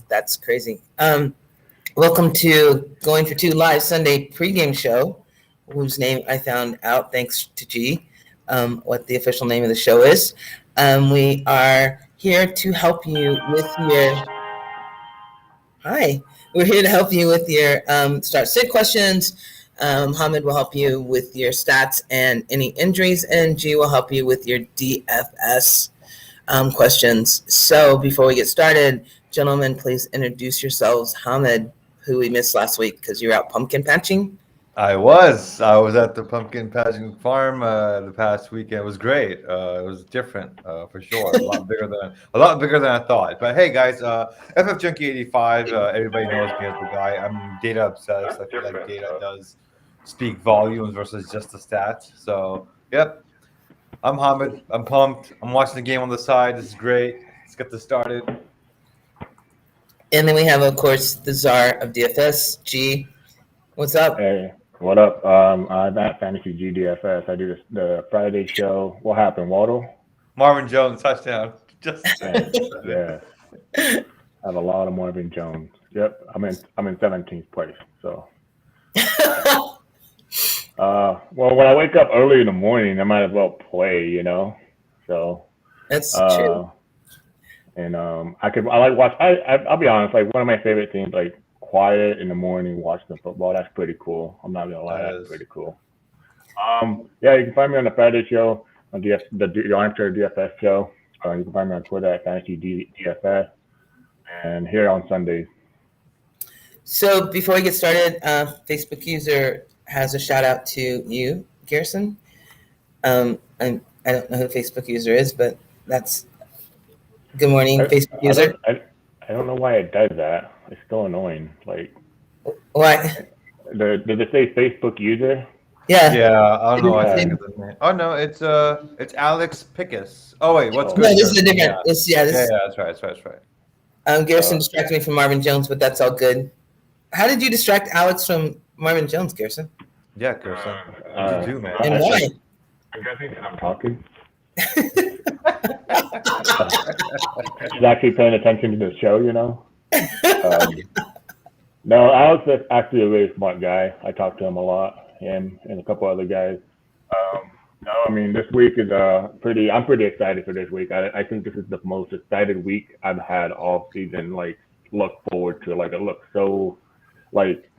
That's crazy. Welcome to Going for Two Live Sunday pregame show, whose name I found out thanks to G, what the official name of the show is. We are here to help you with your... Hi. We're here to help you with your start-sit questions. Hamid will help you with your stats and any injuries, and G will help you with your DFS questions. So before we get started, gentlemen, please introduce yourselves. Hamid, who we missed last week because you were out pumpkin patching. I was at the pumpkin patching farm the past weekend. It was great. It was different for sure. A lot bigger than I thought. But hey, guys, FF Junkie 85. Everybody knows me as the guy. I'm data obsessed. I feel like data does speak volumes versus just the stats. So, yep. I'm Hamid. I'm pumped. I'm watching the game on the side. This is great. Let's get this started. And then we have, of course, the czar of DFS, G. What's up? Hey, what up? I'm at Fantasy GDFS. I do the Friday show. What happened, Waddle? Marvin Jones touchdown. Yeah. I have a lot of Marvin Jones. Yep. I'm in 17th place. So. Well, when I wake up early in the morning, I might as well play, So. That's true. And I like watch. I'll be honest. Like one of my favorite things, like quiet in the morning, watching the football. That's pretty cool. I'm not gonna lie, that's pretty cool. Yeah, you can find me on the Friday show, on the Untitled DFS show. You can find me on Twitter at Fantasy DFS, and here on Sundays. So before we get started, Facebook user has a shout out to you, Garrison. I don't know who Facebook user is, but that's good morning, Facebook user. I don't know why it does that. It's still annoying. Like, why? Did it say Facebook user? Yeah. I don't know. I think it's name. Oh no, it's Alex Pickus. Oh wait, what's good? No, this is a different. Yeah, that's right. Garrison distracted me from Marvin Jones, but that's all good. How did you distract Alex from Marvin Jones, Garrison? Yeah, Garrison. What did you do, man? And why? I'm talking. She's actually paying attention to the show, No, Alex is actually a really smart guy. I talk to him a lot, him and a couple other guys. No, I mean, this week is I'm pretty excited for this week. I think this is the most excited week I've had all season. Like, look forward to. Like, it looks so, like,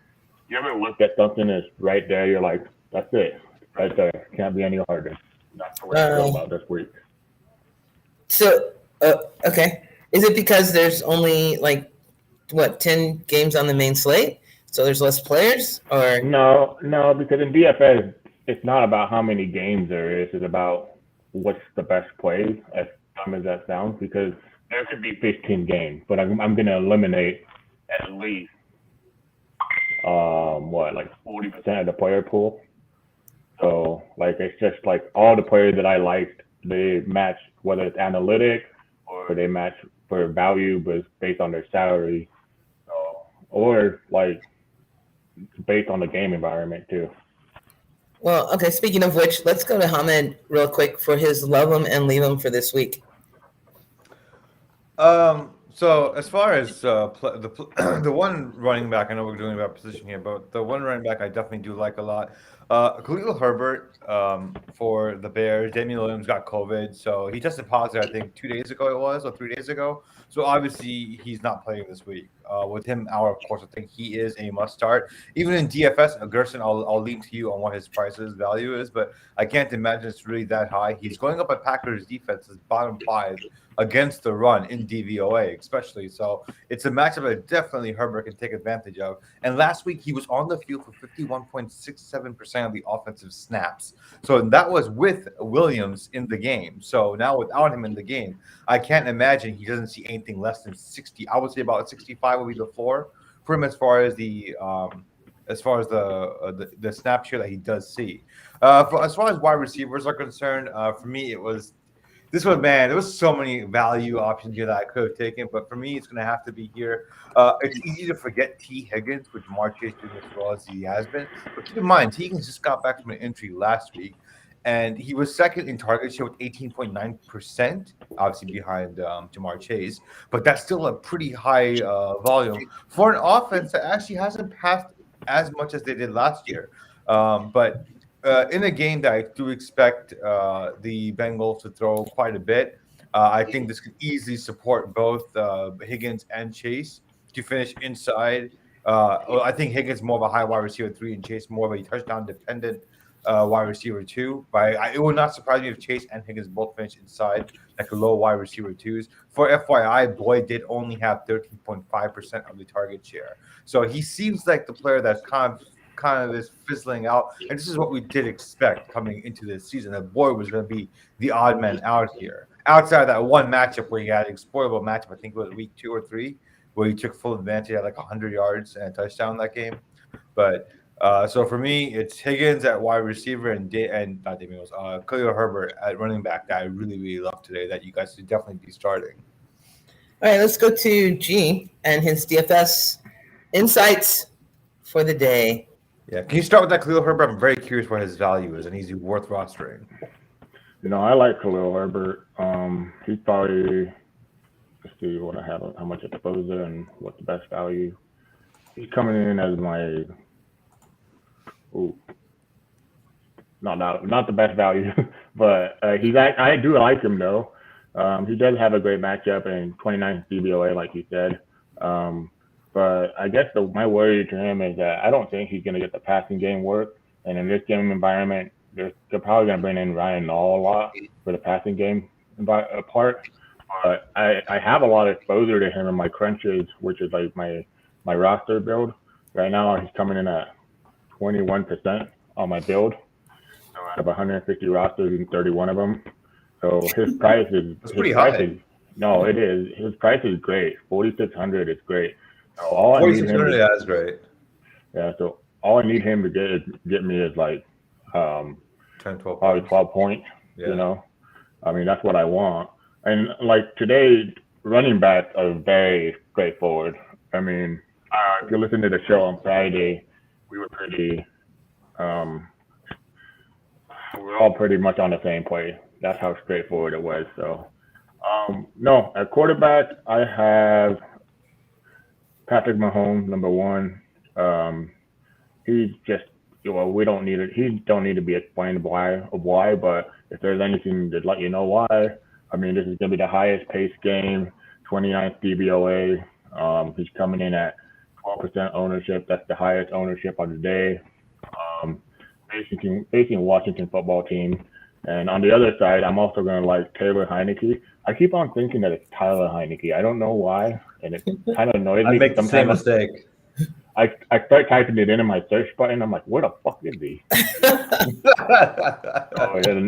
you ever look at something that's right there, you're like, that's it, right there. Can't be any harder. That's the way I feel about this week. So, okay. Is it because there's only, 10 games on the main slate? So there's less players? Or No, because in DFS, it's not about how many games there is. It's about what's the best play, as dumb as that sounds, because there could be 15 games, but I'm going to eliminate at least, 40% of the player pool. So, it's just all the players that I liked, they match, whether it's analytics or they match for value, but it's based on their salary, or based on the game environment too. Well, okay. Speaking of which, let's go to Hamid real quick for his love him and leave him for this week. So as far as the one running back, I know we're doing about position here, but the one running back I definitely do like a lot. Khalil Herbert for the Bears. Damian Williams got COVID, so he tested positive, I think 2 days ago it was, or 3 days ago. So obviously he's not playing this week. With him out, of course, I think he is a must start. Even in DFS, Gerson, I'll link to you on what his value is, but I can't imagine it's really that high. He's going up at Packers defense's bottom 5 against the run in DVOA, especially. So it's a matchup that definitely Herbert can take advantage of. And last week he was on the field for 51.67% of the offensive snaps. So that was with Williams in the game. So now without him in the game, I can't imagine he doesn't see anything less than 60. I would say about 65 would be the floor for him as far as the snap share that he does see. As far as wide receivers are concerned, for me it was. This one, man, there was so many value options here that I could have taken, but for me, it's going to have to be here. It's easy to forget T. Higgins, which Marquis is doing as well as he has been. But keep in mind, T. Higgins just got back from an injury last week, and he was second in target share with 18.9%, obviously behind Jamar Chase. But that's still a pretty high volume for an offense that actually hasn't passed as much as they did last year. But in a game that I do expect the Bengals to throw quite a bit, I think this could easily support both Higgins and Chase to finish inside. I think Higgins more of a high wide receiver 3 and Chase more of a touchdown dependent wide receiver 2. But it would not surprise me if Chase and Higgins both finish inside like a low wide receiver 2s. For FYI, Boyd did only have 13.5% of the target share. So he seems like the player that's kind of is fizzling out. And this is what we did expect coming into this season, that Boyd was going to be the odd man out here. Outside of that one matchup where he had an exploitable matchup, I think it was week 2 or 3, where he took full advantage at like 100 yards and a touchdown that game. But so for me, it's Higgins at wide receiver and not Damian Harris, Khalil Herbert at running back that I really, really love today that you guys should definitely be starting. All right, let's go to G and his DFS insights for the day. Yeah, can you start with that Khalil Herbert? I'm very curious what his value is, and he's worth rostering. I like Khalil Herbert. He's probably, let's see what I have, how much exposure and what's the best value. He's coming in as my, not the best value, but I do like him though. He does have a great matchup in 29th DVOA, like you said. But I guess my worry to him is that I don't think he's going to get the passing game work. And in this game environment, they're probably going to bring in Ryan Nall a lot for the passing game part. But I have a lot of exposure to him in my crunches, which is like my roster build. Right now, he's coming in at 21% on my build. So out of 150 rosters, in 31 of them. So his price is pretty high. No, it is. His price is great. 4,600 is great. So all I need him is great. Yeah, so all I need him to get me is like 10, 12 probably 12 points. Yeah. I mean, that's what I want. And like today, running backs are very straightforward. I mean, if you listen to the show on Friday, we were all pretty much on the same play. That's how straightforward it was. So, no, at quarterback, I have Patrick Mahomes, number one. He's just, we don't need it. He don't need to be explained why, but if there's anything to let you know why, I mean, this is going to be the highest pace game, 29th DVOA. He's coming in at 12% ownership. That's the highest ownership of the day. Facing Washington football team. And on the other side, I'm also going to like Taylor Heineke. I keep on thinking that it's Tyler Heineke. I don't know why, and it kind of annoys me. I make the same mistake. I start typing it in my search button. I'm like, where the fuck is he?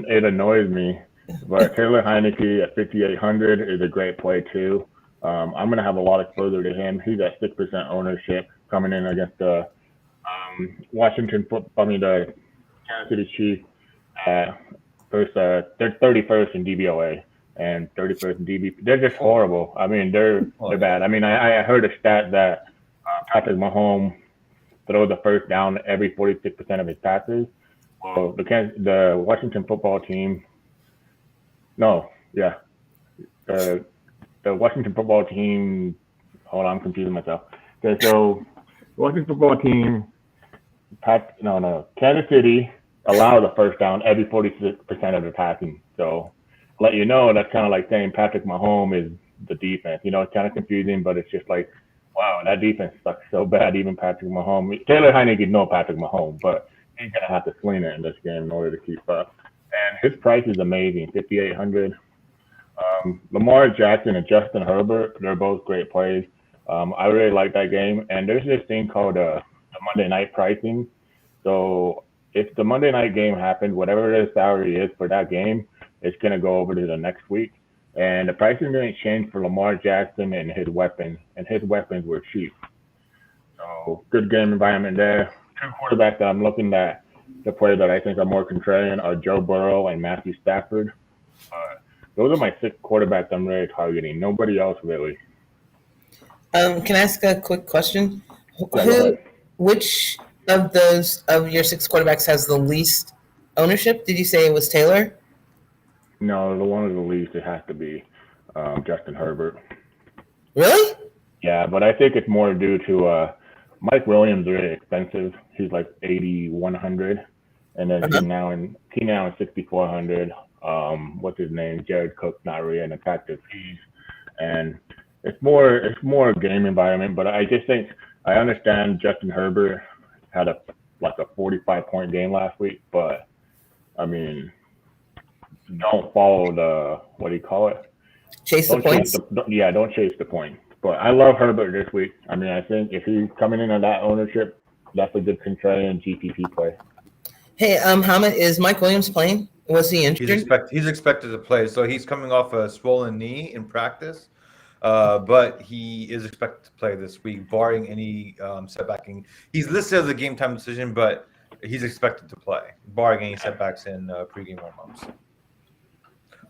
It annoys me. But Taylor Heineke at 5,800 is a great play too. I'm going to have a lot of exposure to him. He's at 6% ownership coming in against the the Kansas City Chiefs. They're 31st in DVOA and 31st in DB. They're just horrible. I mean, they're bad. I mean, I heard a stat that Patrick Mahomes throws the first down every 46% of his passes. Well, the Washington football team. The Washington football team. Hold on, I'm confusing myself. Okay, so the Washington football team. Kansas City allow the first down every 46% of the passing. So let you know, that's kind of like saying Patrick Mahomes is the defense. It's kind of confusing, but it's just like, wow, that defense sucks so bad. Even Patrick Mahomes, Taylor Heineke know Patrick Mahomes, but he's gonna have to swing it in this game in order to keep up. And his price is amazing, 5,800. Lamar Jackson and Justin Herbert, they're both great plays. I really like that game. And there's this thing called the Monday night pricing. So if the Monday night game happens, whatever the salary is for that game, it's going to go over to the next week. And the pricing didn't change for Lamar Jackson and his weapons. And his weapons were cheap. So good game environment there. Two quarterbacks that I'm looking at to play that I think are more contrarian are Joe Burrow and Matthew Stafford. Those are my 6 quarterbacks I'm really targeting. Nobody else really. Can I ask a quick question? Which of your 6 quarterbacks has the least ownership? Did you say it was Taylor? No, the one of the least it has to be Justin Herbert. Really? Yeah, but I think it's more due to Mike Williams is really expensive. He's like 8,100, and then Keenan Allen 6,400. What's his name? Jared Cook, not really an attractive piece, and it's more a game environment. But I just think I understand Justin Herbert had a 45-point game last week, but I mean, don't follow the what do you call it? Chase the points. Don't chase the point. But I love Herbert this week. I mean, I think if he's coming in at that ownership, that's a good contrarian GPP play. Hey, Hamid, is Mike Williams playing? Was he injured? He's expected to play. So he's coming off a swollen knee in practice, but he is expected to play this week, barring any setbacking. He's listed as a game time decision, but he's expected to play, barring any setbacks in pregame warm-ups.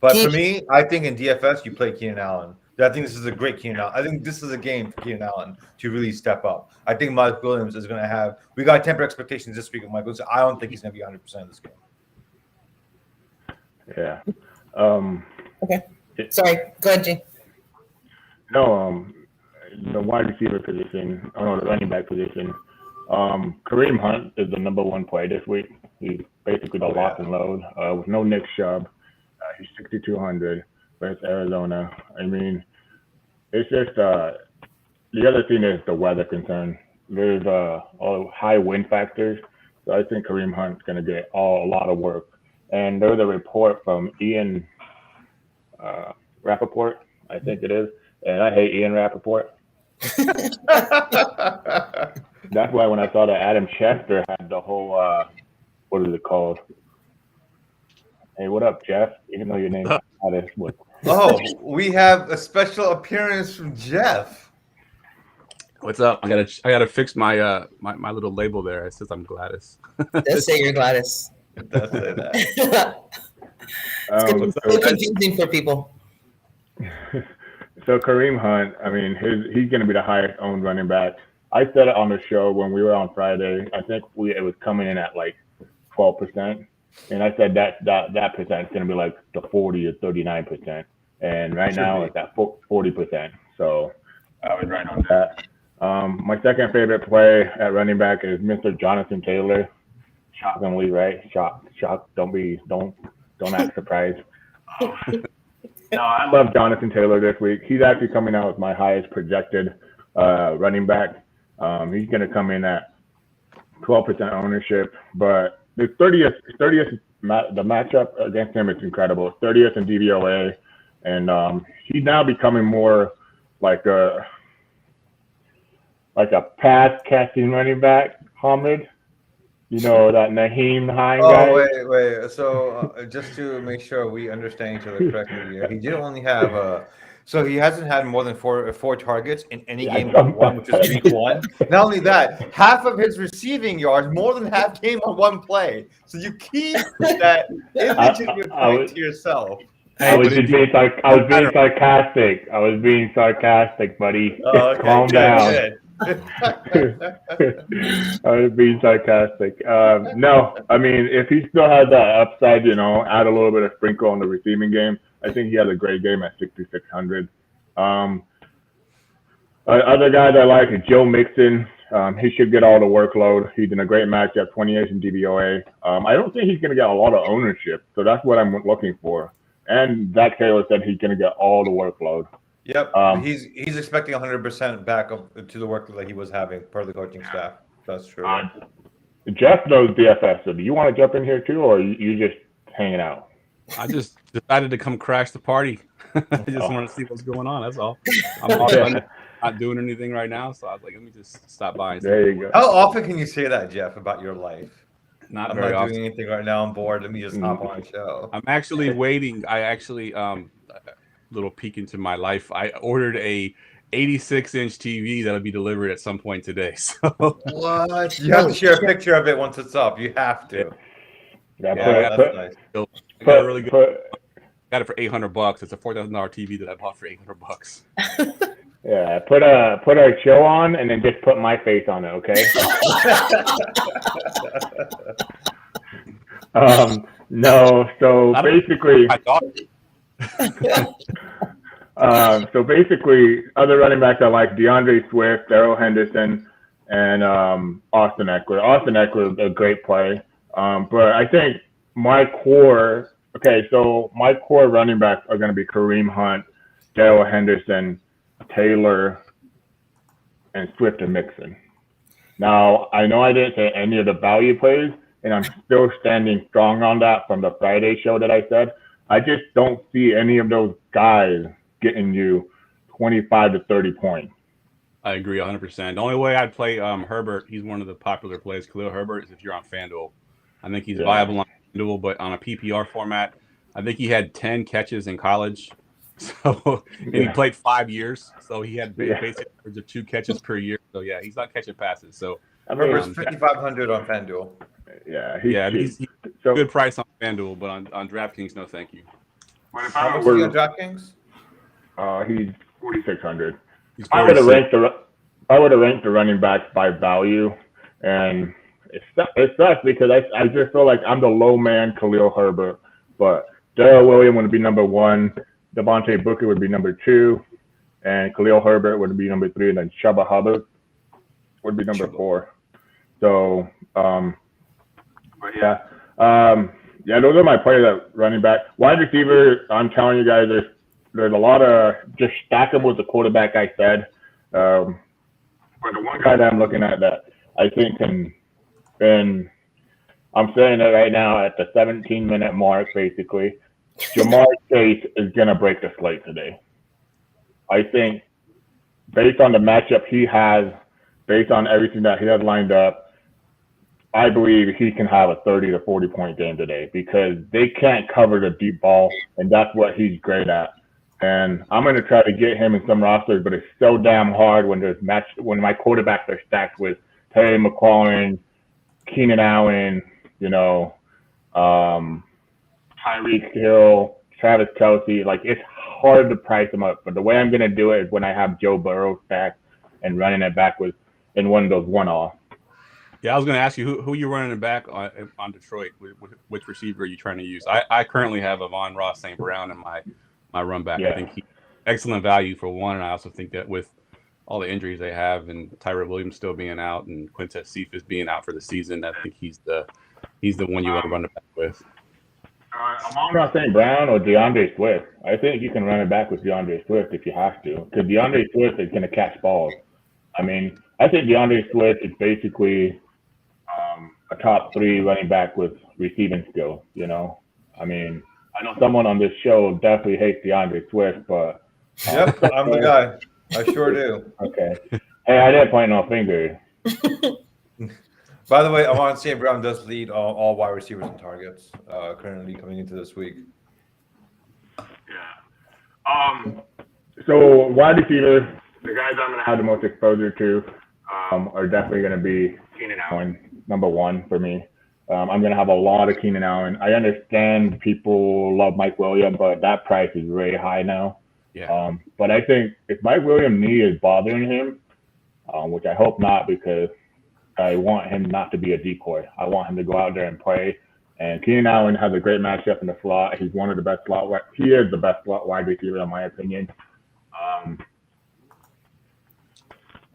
But for me, I think in DFS, you play Keenan Allen. I think this is a great Keenan Allen. I think this is a game for Keenan Allen to really step up. I think Mike Williams is going to have – we got temper expectations this week of Mike Williams. I don't think he's going to be 100% in this game. Yeah. Okay. Sorry. Go ahead, G. No, the wide receiver position, the running back position, Kareem Hunt is the number one play this week. He's basically the lock and load with no Nick Chubb. He's 6,200 versus Arizona. I mean, it's just the other thing is the weather concern. There's all high wind factors, so I think Kareem Hunt's going to get a lot of work. And there's a report from Ian Rappaport, I think it is, and I hate Ian Rappaport. That's why when I saw that Adam Schefter had the whole what is it called? Hey, what up, Jeff? Even though your name's not Oh, we have a special appearance from Jeff. What's up? I gotta fix my my little label there. It says I'm Gladys. It does say you're Gladys. It does say that. It's confusing for people. So Kareem Hunt, I mean, he's going to be the highest owned running back. I said it on the show when we were on Friday. I think it was coming in at like 12%. And I said that percent is going to be like the 40 or 39%. And right now it's at 40%. So I was right on that. My second favorite play at running back is Mr. Jonathan Taylor. Shockingly, right? Shock. Don't act surprised. No, I love Jonathan Taylor this week. He's actually coming out with my highest projected running back. He's going to come in at 12% ownership, but the 30th, the matchup against him is incredible. 30th in DVOA, and he's now becoming more like a pass catching running back, Hamid. You know, that Naheem Hines guy? Oh, wait. So just to make sure we understand each other correctly here, he did only have so he hasn't had more than four targets in any game but one, which is week one. Not only that, half of his receiving yards, more than half came on one play. So you keep that image in your point to yourself. I was being sarcastic. I was being sarcastic, buddy. Oh, okay. Calm down. Good. I was being sarcastic. No, I mean, if he still has that upside, add a little bit of sprinkle on the receiving game, I think he has a great game at 6,600. Other guys I like is Joe Mixon. He should get all the workload. He's in a great matchup, 28 in DVOA. I don't think he's going to get a lot of ownership, so that's what I'm looking for. And Zach Taylor said he's going to get all the workload. Yep, he's expecting 100% back up to the work that he was having per the coaching staff. That's true. Jeff knows DFS, so do you want to jump in here too, or are you just hanging out? I just decided to come crash the party. I just want to see what's going on. That's all. I'm not doing anything right now, so I was like, let me just stop by. There you go. How often can you say that, Jeff, about your life? Not I'm very not often. doing anything right now. I'm bored. Let me just hop on a show. I'm actually waiting. I actually little peek into my life. I ordered a 86-inch TV that'll be delivered at some point today. So what? You have to share a picture of it once it's up. You have to. That's nice. I got a really good. Got it for $800. It's a $4,000 TV that I bought for $800. Yeah, put a show on and then just put my face on it, okay? No. So basically, I thought other running backs I like DeAndre Swift, Darrell Henderson, and Austin Eckler. Austin Eckler is a great play, but I think my core. Okay, so my core running backs are going to be Kareem Hunt, Darrell Henderson, Taylor, and Swift and Mixon. Now, I know I didn't say any of the value plays, and I'm still standing strong on that from the Friday show that I said. I just don't see any of those guys getting you 25 to 30 points. I agree 100%. The only way I'd play Herbert, he's one of the popular plays, Khalil Herbert, is if you're on FanDuel. I think he's viable on FanDuel, but on a PPR format, I think he had 10 catches in college. So and he played 5 years, so he had basically average of 2 catches per year. So yeah, he's not catching passes. So Herbert's 5,500 on FanDuel. He's so good price on FanDuel, but on DraftKings, no, thank you. How much is he on DraftKings? He's 4,600. I would have ranked the running backs by value, and it sucks because I just feel like I'm the low man Khalil Herbert, but Darrell Williams would be number 1. Devontae Booker would be number 2, and Khalil Herbert would be number 3, and then Chuba Hubbard would be number 4. So, those are my players at running back. Wide receiver, I'm telling you guys, there's a lot of just stack them with the quarterback I said. But the one guy that I'm looking at that I think and I'm saying it right now at the 17-minute mark, basically. Jamar Chase is going to break the slate today. I think based on the matchup he has, based on everything that he has lined up, I believe he can have a 30 to 40 point game today because they can't cover the deep ball, and that's what he's great at. And I'm going to try to get him in some rosters, but it's so damn hard when when my quarterbacks are stacked with Terry McLaurin, Keenan Allen, Tyree Kill, Travis Kelce. Like, it's hard to price them up. But the way I'm going to do it is when I have Joe Burrow stacked and running it back in one of those one-offs. Yeah, I was going to ask you who you're running it back on Detroit. Which receiver are you trying to use? I currently have Avon Ross St. Brown in my run back. Yeah. I think he's excellent value for one, and I also think that with all the injuries they have and Tyrell Williams still being out and Quintez Cephas being out for the season, I think he's the one you want to run it back with. Amon Ross St. Brown or DeAndre Swift. I think you can run it back with DeAndre Swift if you have to, because DeAndre Swift is going to catch balls. I mean, I think DeAndre Swift is basically a top 3 running back with receiving skill. I mean, I know someone on this show definitely hates DeAndre Swift, but yep, I'm the guy. I sure do. Okay. Hey, I didn't point no finger. By the way, Amon St. Brown does lead all wide receivers in targets currently coming into this week. Yeah. So wide receiver, the guys I'm going to have the most exposure to are definitely going to be Keenan Allen, number 1 for me. I'm going to have a lot of Keenan Allen. I understand people love Mike Williams, but that price is really high now. Yeah. But I think if Mike Williams' knee is bothering him, which I hope not, because I want him not to be a decoy. I want him to go out there and play. And Keenan Allen has a great matchup in the slot. He's one of the best slot. He is the best slot wide receiver, in my opinion.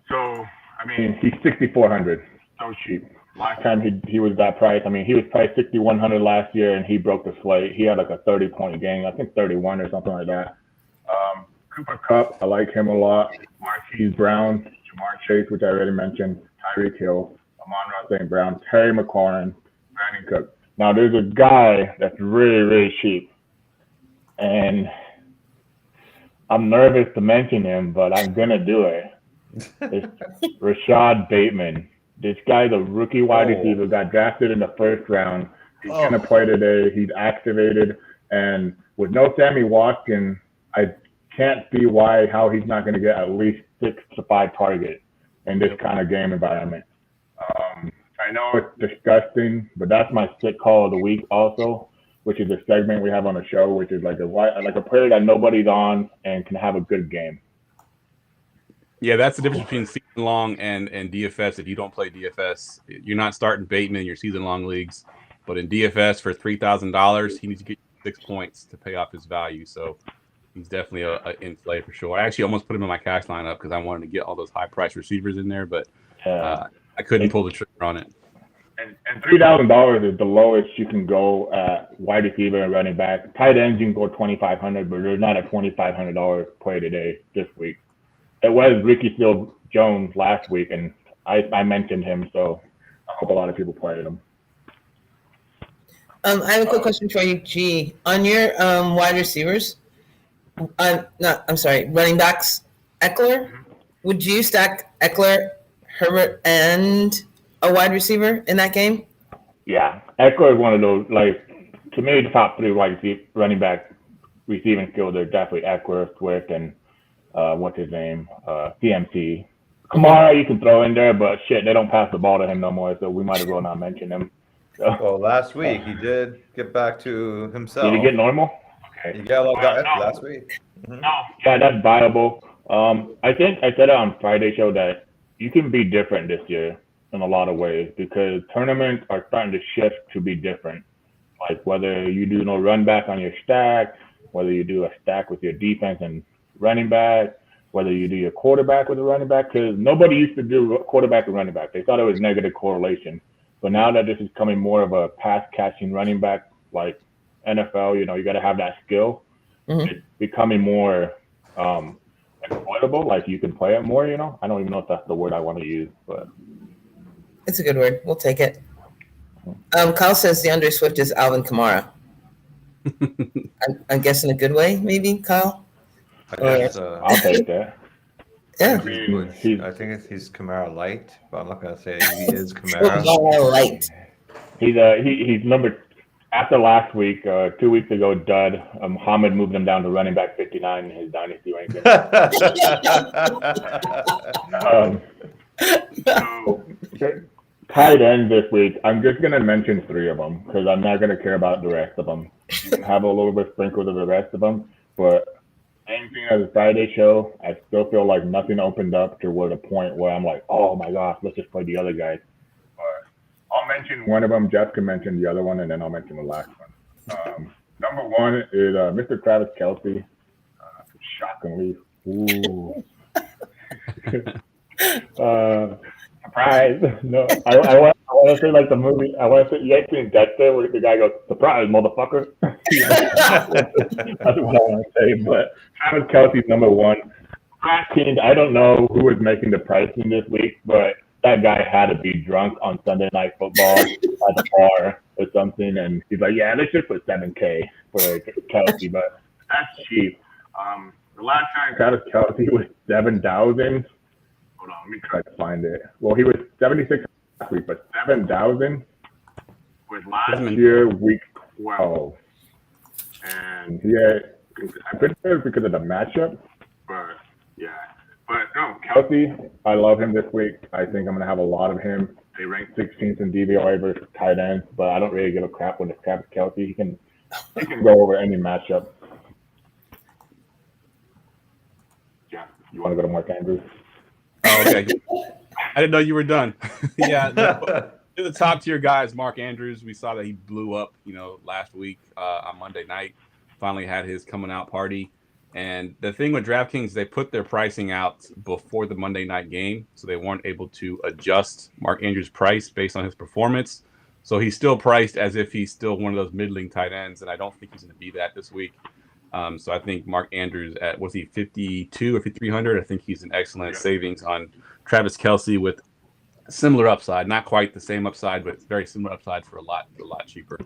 So, I mean, he's 6,400. So cheap. Last time he was that price. I mean, he was priced 6,100 last year, and he broke the slate. He had like a 30-point game. I think 31 or something like that. Cooper Kupp, I like him a lot. Marquis Brown, Jamar Chase, which I already mentioned. Tyree Kill, Amon Ross St. Brown, Terry McLaurin, Brandon Cook. Now, there's a guy that's really, really cheap. And I'm nervous to mention him, but I'm going to do it. It's Rashad Bateman. This guy's a rookie wide receiver, got drafted in the first round. He's going to play today. He's activated. And with no Sammy Watkins, I can't see how he's not going to get at least 6 to 5 targets in this kind of game environment. I know it's disgusting, but that's my sick call of the week also, which is a segment we have on the show, which is like a player that nobody's on and can have a good game. Yeah, that's the difference between season long and DFS. If you don't play DFS, you're not starting Bateman in your season long leagues. But in DFS for $3,000, he needs to get 6 points to pay off his value. So he's definitely a in play for sure. I actually almost put him in my cash lineup because I wanted to get all those high price receivers in there, but I couldn't pull the trigger on it. And $3,000 is the lowest you can go at wide receiver and running back. Tight ends you can go $2,500, but there's not a $2,500 play today this week. It was Richie Steele Jones last week, and I mentioned him, so I hope a lot of people played him. I have a quick question for you, G. On your wide receivers, running backs, Eckler, would you stack Eckler, Herbert, and a wide receiver in that game? Yeah, Eckler is one of those, to me, the top three running back receiving skills are definitely Eckler, Swift, and what's his name, CMC. Kamara you can throw in there, but shit, they don't pass the ball to him no more, so we might as well not mention him. So, well, last week he did get back to himself. Did he get normal? Okay. He got a lot last week. Mm-hmm. No, yeah, that's viable. I think I said it on Friday show that you can be different this year in a lot of ways because tournaments are starting to shift to be different. Like whether you do no run back on your stack, whether you do a stack with your defense and running back, whether you do your quarterback with a running back, because nobody used to do quarterback and running back. They thought it was negative correlation. But now that this is becoming more of a pass catching running back, like NFL, you got to have that skill. Mm-hmm. It's becoming more exploitable. Like you can play it more, I don't even know if that's the word I want to use, but it's a good word. We'll take it. Kyle says DeAndre Swift is Alvin Kamara. I'm guessing a good way, maybe, Kyle? I guess, I'll take that. Yeah. I think he's Kamara light, but I'm not gonna say he is Kamara. Kamara light. He's number after last week, 2 weeks ago, dud. Muhammad moved him down to running back 59 in his dynasty ranking. Tight end this week. I'm just gonna mention 3 of them because I'm not gonna care about the rest of them. You can have a little bit sprinkled of the rest of them, but same thing as a Friday show. I still feel like nothing opened up to where the point where I'm like, oh my gosh, let's just play the other guys. But I'll mention one of them. Jeff can mention the other one, and then I'll mention the last one. Number 1 is Mr. Travis Kelce. Shockingly, surprise! No, I want to say like the movie. I want to say you guys seen Dexter where the guy goes, "Surprise, motherfucker!" That's what I want to say. But Travis Kelce's number 1. DraftKings, I don't know who was making the pricing this week, but that guy had to be drunk on Sunday Night Football at the bar or something, and he's like, "Yeah, let's just put $7,000 for Kelce," but that's cheap. The last time Travis Kelce was 7,000. Hold on, let me try to find it. Well, he was 76 last week, but 7,000 was last year, week 12. And I'm pretty sure it's because of the matchup, but yeah. But no, Kelce, I love him this week. I think I'm going to have a lot of him. They rank 16th in DVOA versus tight ends, but I don't really give a crap when it's Travis Kelce. He can go over any matchup. Yeah, you want to go to Mark Andrews? Oh, okay. I didn't know you were done. Yeah, the top tier guys, Mark Andrews. We saw that he blew up, last week on Monday night. Finally had his coming out party. And the thing with DraftKings, they put their pricing out before the Monday night game, so they weren't able to adjust Mark Andrews' price based on his performance. So he's still priced as if he's still one of those middling tight ends, and I don't think he's going to be that this week. So I think Mark Andrews at, was he 52 or 5,300? I think he's an excellent savings on Travis Kelce with similar upside. Not quite the same upside, but very similar upside for a lot cheaper.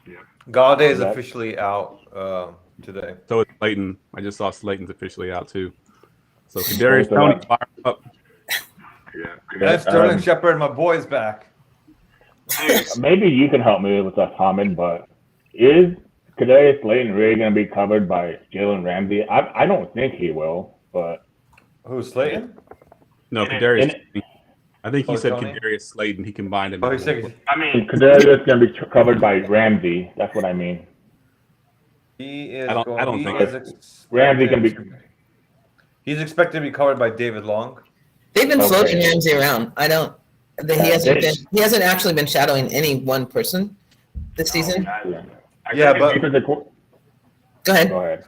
Yeah. Galladay is officially out today. So it's Slayton. I just saw Slayton's officially out too. So Kadarius Toney fire up. Yeah. That's Sterling Shepard, my boy's back. Maybe you can help me with that comment, but is Kadarius Slayton really going to be covered by Jalen Ramsey? I don't think he will, but who's Slayton? No, Kadarius. I think he said Tony? Kadarius Slayton. He combined him. Kadarius is going to be covered by Ramsey. That's what I mean. He is. I don't think Ramsey can be. He's expected to be covered by David Long. They've been floating Ramsey around. I He hasn't actually been shadowing any one person this season. Yeah, but Go ahead. Go ahead.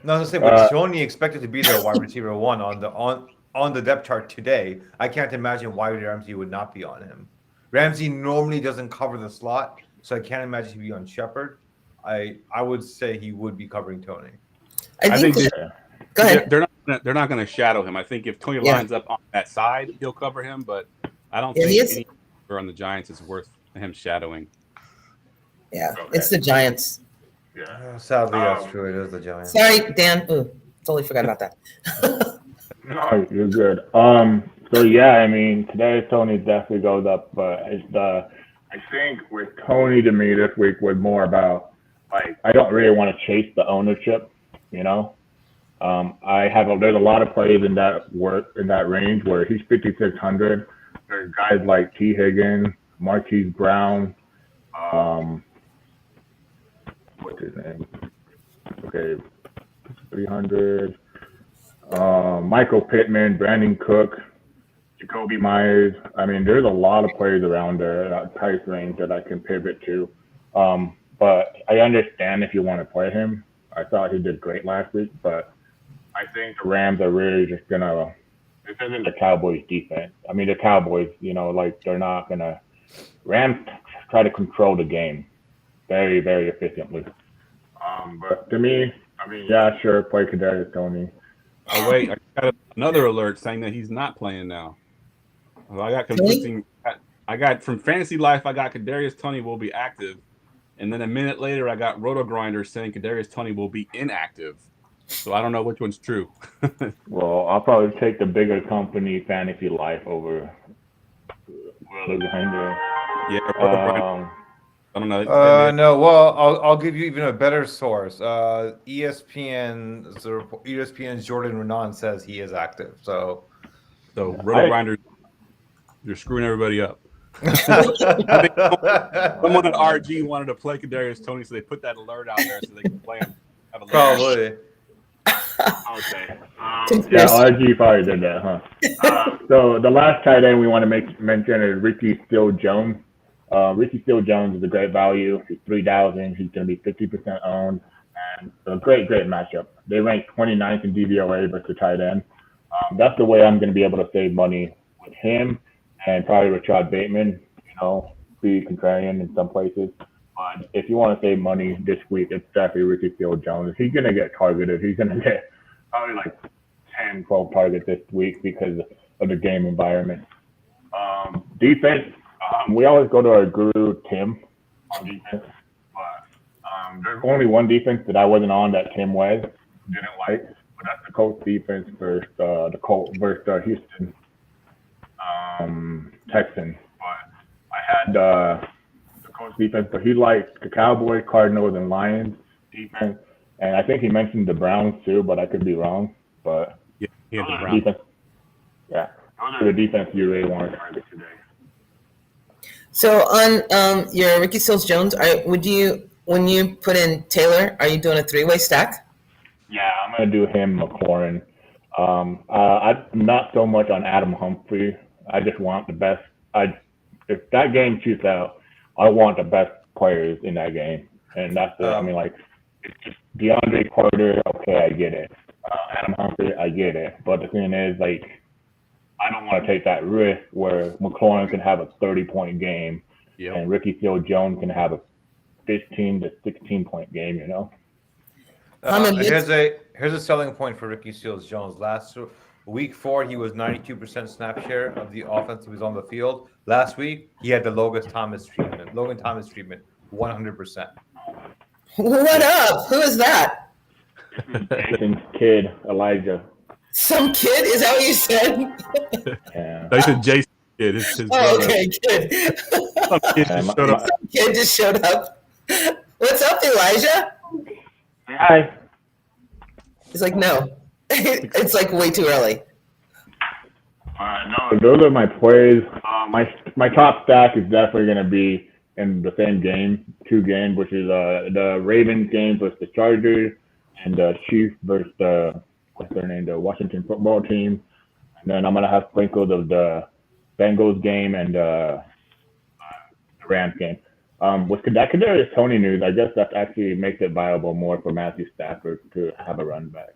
no, I was gonna say, but Tony expected to be their wide receiver one on the depth chart today. I can't imagine why Ramsey would not be on him. Ramsey normally doesn't cover the slot, so I can't imagine he'd be on Shepard. I would say he would be covering Tony. I think go ahead. They're not going to shadow him. I think if Tony lines up on that side, he'll cover him. But I don't think any on the Giants is worth him shadowing. Yeah, it's the Giants. Yeah. Sadly, that's true. It is the Giants. Sorry, Dan. Ooh, totally forgot about that. No, you're good. So yeah, I mean, today Tony definitely goes up, but I think with Tony to me this week was more about like I don't really want to chase the ownership, you know. There's a lot of plays in that range where he's 5,600. There's guys like T. Higgins, Marquis Brown, what's his name? Okay, 300. Michael Pittman, Brandon Cook, Jacoby Myers. I mean, there's a lot of players around there that price range that I can pivot to. But I understand if you want to play him. I thought he did great last week, but I think the Rams are really just gonna. This isn't the Cowboys defense. I mean, the Cowboys, you know, like they're not gonna. Rams try to control the game very, very efficiently. But to me, I mean, yeah, sure, play Kadarius Toney. Oh wait, I got another alert saying that he's not playing now. Well, I got conflicting. I got from Fantasy Life. I got Kadarius Toney will be active, and then a minute later, I got Roto Grinder saying Kadarius Toney will be inactive. So I don't know which one's true. Well, I'll probably take the bigger company Fantasy Life over Roto Grinder. Yeah, Roto Grinder. I don't know. No, well, I'll give you even a better source. ESPN's Jordan Renan says he is active. So Roto Grinder, you're screwing everybody up. I think someone at RG wanted to play Kadarius Toney, so they put that alert out there so they can play him. Probably. Okay. Yeah, RG probably did that, huh? So the last tight end we want to mention is Richie Steele Jones. Richie Steele Jones is a great value. He's 3,000. He's going to be 50% owned. And a great matchup. They rank 29th in DVOA versus tight end. That's the way I'm going to be able to save money with him and probably Rashad Bateman, you know, be contrarian in some places. But if you want to save money this week, it's definitely Richie Steele Jones. He's going to get targeted. He's going to get probably like 10, 12 targets this week because of the game environment. Defense. We always go to our guru, Tim, on defense. But there's only one defense that I wasn't on that Tim was, didn't like. But that's the Colts defense versus the Colts versus Houston Texans. But I had the Colts defense, but he liked the Cowboys, Cardinals, and Lions defense. And I think he mentioned the Browns too, but I could be wrong. But yeah, he had the Browns. Defense, yeah, those are the defense you really want to target today. So on your Ricky Seals Jones, when you put in Taylor, are you doing a 3-way stack? Yeah, I'm gonna do him, McLaurin. I'm not so much on Adam Humphrey. I just want the best. If that game shoots out, I want the best players in that game, and that's it. I mean, like it's just DeAndre Carter. Okay, I get it. Adam Humphrey, I get it. But the thing is, like, I don't want to take that risk where McLaurin can have a 30-point game and Ricky Seals Jones can have a 15 to 16-point game, you know? Here's a selling point for Ricky Seals Jones. Last week 4, he was 92% snap share of the offense he was on the field. Last week, he had the Logan Thomas treatment, 100%. What up? Who is that? Jason's kid, Elijah. Some kid? Is that what you said? Yeah. They said Jason kid. His brother. Okay, good. Some kid just showed up. Some kid just showed up. What's up, Elijah? Hi. He's like, no. It's like way too early. No, those are my plays. My top stack is definitely going to be in the same game, 2 games, which is the Ravens game versus the Chargers and the Chiefs versus the Washington football team. And then I'm going to have sprinkles of the Bengals game and the Rams game. With that Kadarius Toney news, I guess that actually makes it viable more for Matthew Stafford to have a run back.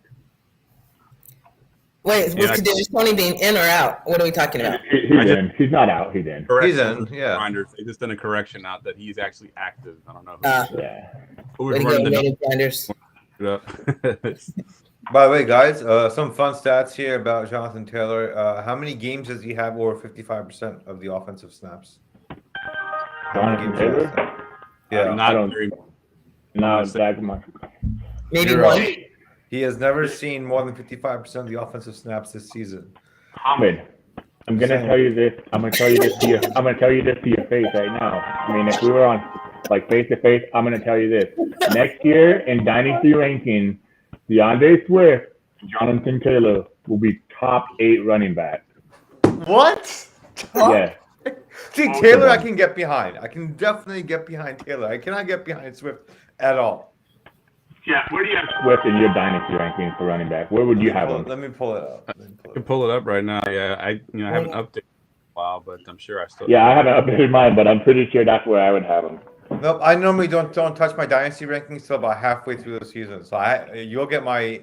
Wait, was Kadarius Toney being in or out? What are we talking about? He's in. He's not out. He's in. He's in. Yeah. Grinders. They just done a correction out that he's actually active. I don't know. Who Way to go, Native Grinders. By the way, guys, some fun stats here about Jonathan Taylor. How many games does he have over 55% of the offensive snaps? Jonathan Taylor? Yeah. Not very. No, that much. Maybe 0. one. He has never seen more than 55% of the offensive snaps this season. Ahmed, I'm gonna tell you this. I'm gonna tell you this to your face right now. I mean, if we were on like face to face, I'm gonna tell you this. Next year in Dynasty ranking, DeAndre Swift, Jonathan Taylor will be top 8 running backs. What? Yeah. See, Taylor, I can get behind. I can definitely get behind Taylor. I cannot get behind Swift at all. Yeah, where do you have Swift in your Dynasty rankings for running back? Where would you have him? Let me pull it up. I can pull it up right now. Yeah, I haven't updated in a while, but I'm sure I still. Yeah, I haven't updated mine, but I'm pretty sure that's where I would have him. Nope, I normally don't touch my dynasty rankings till about halfway through the season. So you'll get my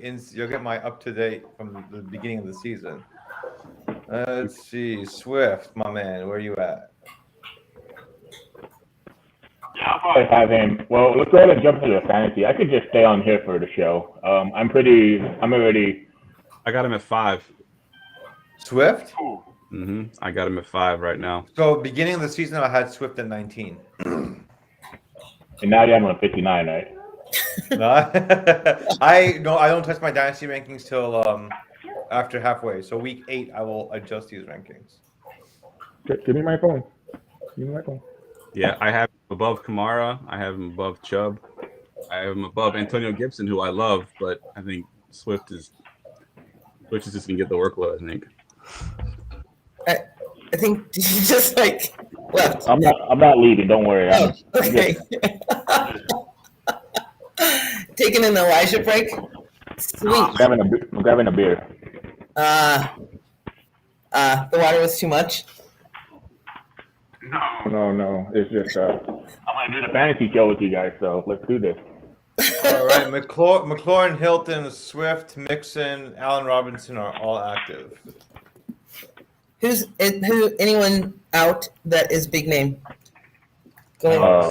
up to date from the beginning of the season. Let's see, Swift, my man, where are you at? Yeah, I'll probably have him. Well, let's go ahead and jump into the fantasy. I could just stay on here for the show. I'm already. I got him at 5. Swift? I got him at 5 right now. So beginning of the season, I had Swift at 19. And now you have him at 59, right? No, I don't touch my dynasty rankings till after halfway. So week 8, I will adjust these rankings. Give me my phone. Yeah, I have him above Kamara. I have him above Chubb. I have him above Antonio Gibson, who I love, but I think Swift is just gonna get the workload. I think. I think he just like left. I'm not leaving. Don't worry. Okay. Taking an Elijah break. Sweet. I'm grabbing a beer. The water was too much. No. It's just I'm gonna do the fantasy show with you guys, so let's do this. All right, McLaurin, Hilton, Swift, Mixon, Allen Robinson are all active. Anyone out that is big name? I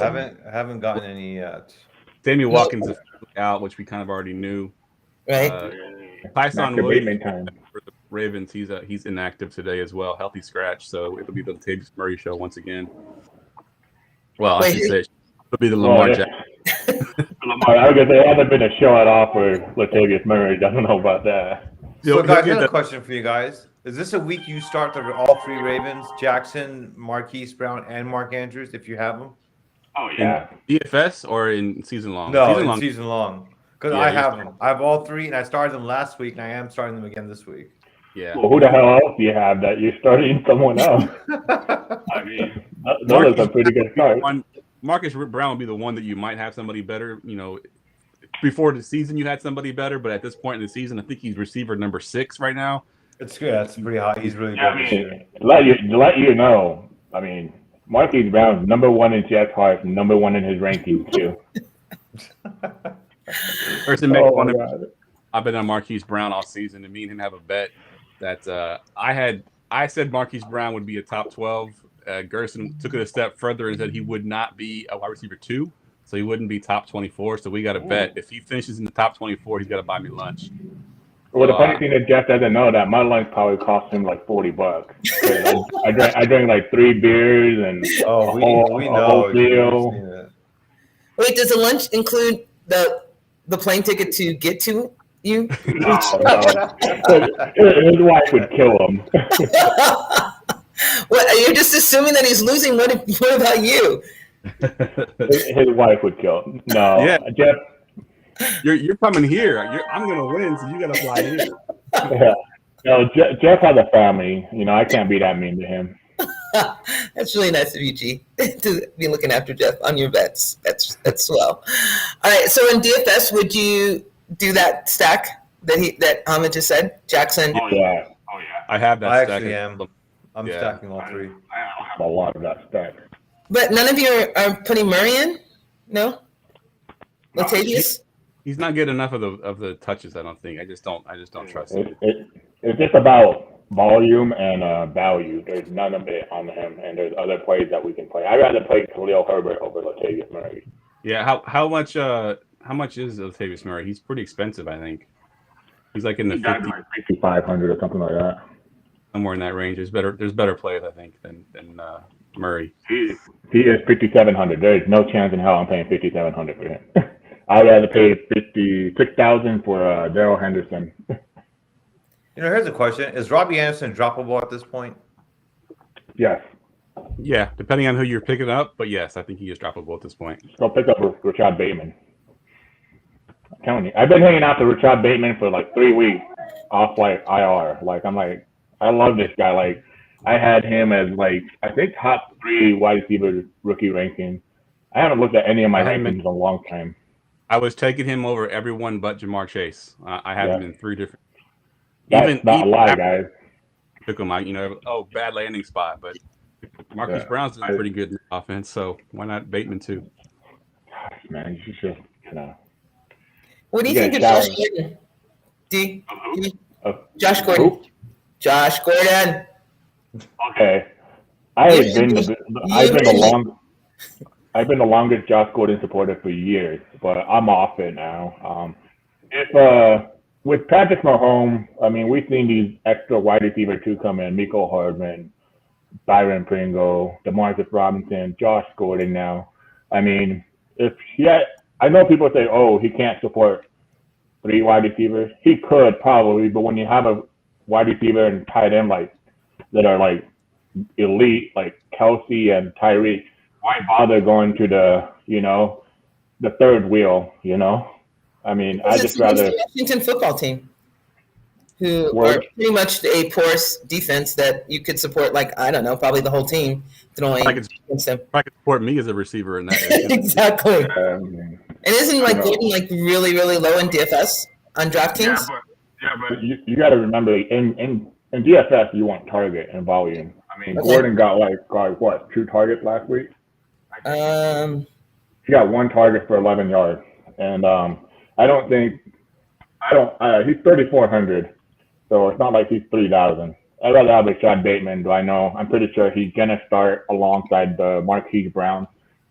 haven't gotten any yet. Sammy Watkins is out, which we kind of already knew. Right. Tyson Williams for the Ravens, he's inactive today as well, healthy scratch. So it'll be the Latavius Murray show once again. Well, I should say it'll be the Lamar Jackson. I was gonna say, there hasn't been a show at all for Latavius Murray. I don't know about that. So, guys, I have a question for you guys. Is this a week you start all 3 Ravens, Jackson, Marquis Brown, and Mark Andrews, if you have them? Oh, yeah. In DFS or in season long? No, season long. Because Yeah, I have them. I have all 3, and I started them last week, and I am starting them again this week. Yeah. Well, who the hell else do you have that you're starting someone else? I mean, that was a pretty good start. Marcus Brown would be the one that you might have somebody better. You know, before the season you had somebody better, but at this point in the season, I think he's receiver number 6 right now. It's good. That's pretty high. He's really good. I mean, let you know. I mean, Marquis Brown's number 1 in Jeff's heart, and number 1 in his rankings too. I've been on Marquis Brown all season, and me and him have a bet that I said Marquis Brown would be a top 12. Gerson took it a step further and said he would not be a wide receiver 2, so he wouldn't be top 24. So we got to bet if he finishes in the top 24, he's got to buy me lunch. Well, the funny thing is Jeff doesn't know that my lunch probably cost him like $40. I drank like 3 beers and we know. Whole deal. Wait, does the lunch include the plane ticket to get to you? No. His wife would kill him. What? You're just assuming that he's losing. What about you? His wife would kill him. No, Yeah. Jeff. You're coming here. I'm gonna win, so you gotta fly in. Yeah. No, Jeff has a family. You know, I can't be that mean to him. That's really nice of you, G, to be looking after Jeff on your bets. That's swell. All right. So in DFS, would you do that stack that Ahmed just said? Jackson. Oh yeah. I have that I stack. actually am. I'm Yeah. stacking all three. I have a lot of that stack. But none of you are putting Murray in? No? No, Latavius? He's not getting enough of the touches. I don't think. I just don't trust him. It's just about volume and value. There's none of it on him, and there's other plays that we can play. I'd rather play Khalil Herbert over Latavius Murray. Yeah. How much is Latavius Murray? He's pretty expensive, I think. He's like in the 50, like 5,500 or something like that. somewhere in that range. There's better plays, I think, than Murray. He is 5,700. There is no chance in hell I'm paying 5,700 for him. I'd rather pay 56,000 for Darrell Henderson. Here's a question: is Robbie Anderson droppable at this point? Yes. Yeah, depending on who you're picking up, but yes, I think he is droppable at this point. Go pick up Rashad Bateman. I'm telling you, I've been hanging out to Rashad Bateman for like 3 weeks off like IR. Like I'm like, I love this guy. Like I had him as like I think top 3 wide receiver rookie ranking. I haven't looked at any of my rankings in a long time. I was taking him over everyone but Jamar Chase. I had him in 3 different. That's not a lie, guys. Took him out, bad landing spot, but Marquis Brown's doing pretty good in the offense, so why not Bateman too? Gosh, man, you should What do you think of Josh Gordon? Josh Gordon. Who? Josh Gordon. Okay. I've been the longest Josh Gordon supporter for years, but I'm off it now. With Patrick Mahomes, I mean, we've seen these extra wide receiver 2 come in: Miko Hardman, Byron Pringle, Demarcus Robinson, Josh Gordon now. I mean, I know people say, oh, he can't support 3 wide receivers. He could probably, but when you have a wide receiver and tight end that are like elite, like Kelsey and Tyree, why bother going to the third wheel, I mean, I just rather the Washington football team, who are pretty much a porous defense that you could support, like, I don't know, probably the whole team throwing against them. I could support me as a receiver in that. Exactly. And isn't Gordon like really, really low in DFS on DraftKings? But you got to remember, in DFS, you want target and volume. I mean, Gordon got what, 2 targets last week? He got 1 target for 11 yards, and he's 3,400, so it's not like he's 3,000. I'd rather have Rashad Bateman. Do I know? I'm pretty sure he's gonna start alongside the Marquis Brown.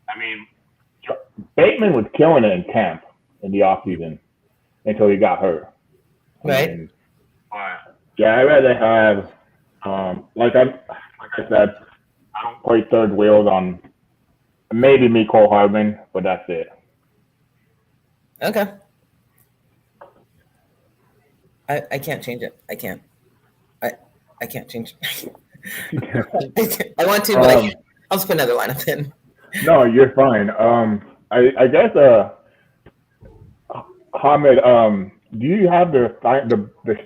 I mean, Bateman was killing it in camp in the offseason until he got hurt. Right. I'd rather have like I said, I don't play third wheels on maybe Miko Hardman, but that's it. Okay. I can't change it. I can't. I can't change it. I want to, but I can't. I'll just put another lineup in. No, you're fine. I guess Hamid, do you have the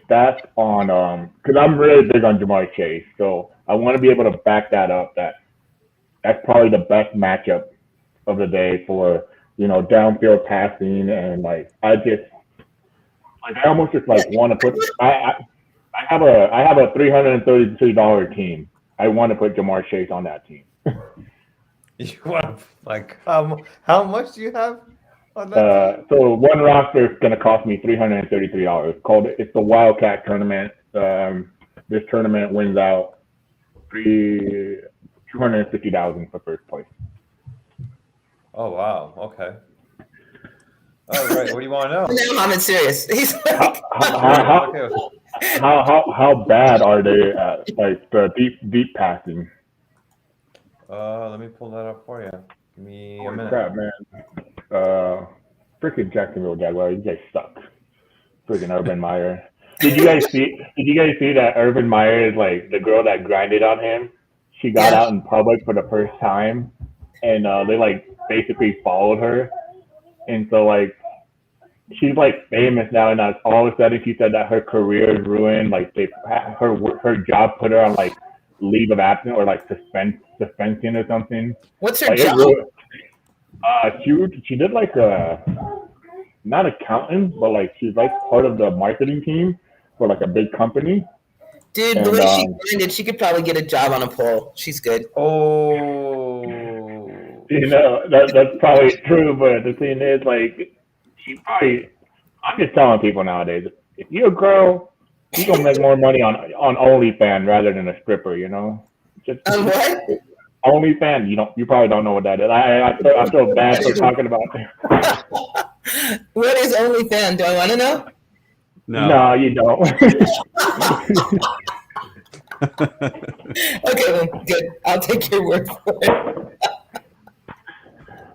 stats on because I'm really big on Jamar Chase, so I want to be able to back that up. That's probably the best matchup of the day for downfield passing, and I almost just want to put I have a $333 team. I want to put Jamar Chase on that team. You want how much do you have on that? So one roster is going to cost me $333. It's the Wildcat tournament. This tournament wins out $250,000 for first place. Oh wow! Okay. All right. What do you want to know? No, I'm serious. He's like, how bad are they at the deep passing? Let me pull that up for you. Give me a minute. Crap, man. Freaking Jacksonville Jaguars, you guys suck. Freaking Urban Meyer. Did you guys see that Urban Meyer is the girl that grinded on him? She got out in public for the first time, and they basically followed her, and so she's famous now, and all of a sudden she said that her career is ruined. Her job put her on leave of absence or suspension or something. What's her job? She did not accountant, but she's part of the marketing team for a big company, Dude, And, the way she grinded, she could probably get a job on a pole. She's good. Oh. that's probably true, but the thing is, like, I'm just telling people nowadays, if you're a girl, you're going to make more money on OnlyFans rather than a stripper, Just What? OnlyFans, you probably don't know what that is. I feel bad for talking about it. What is OnlyFans? Do I want to know? No, you don't. Okay, then good. I'll take your word for it.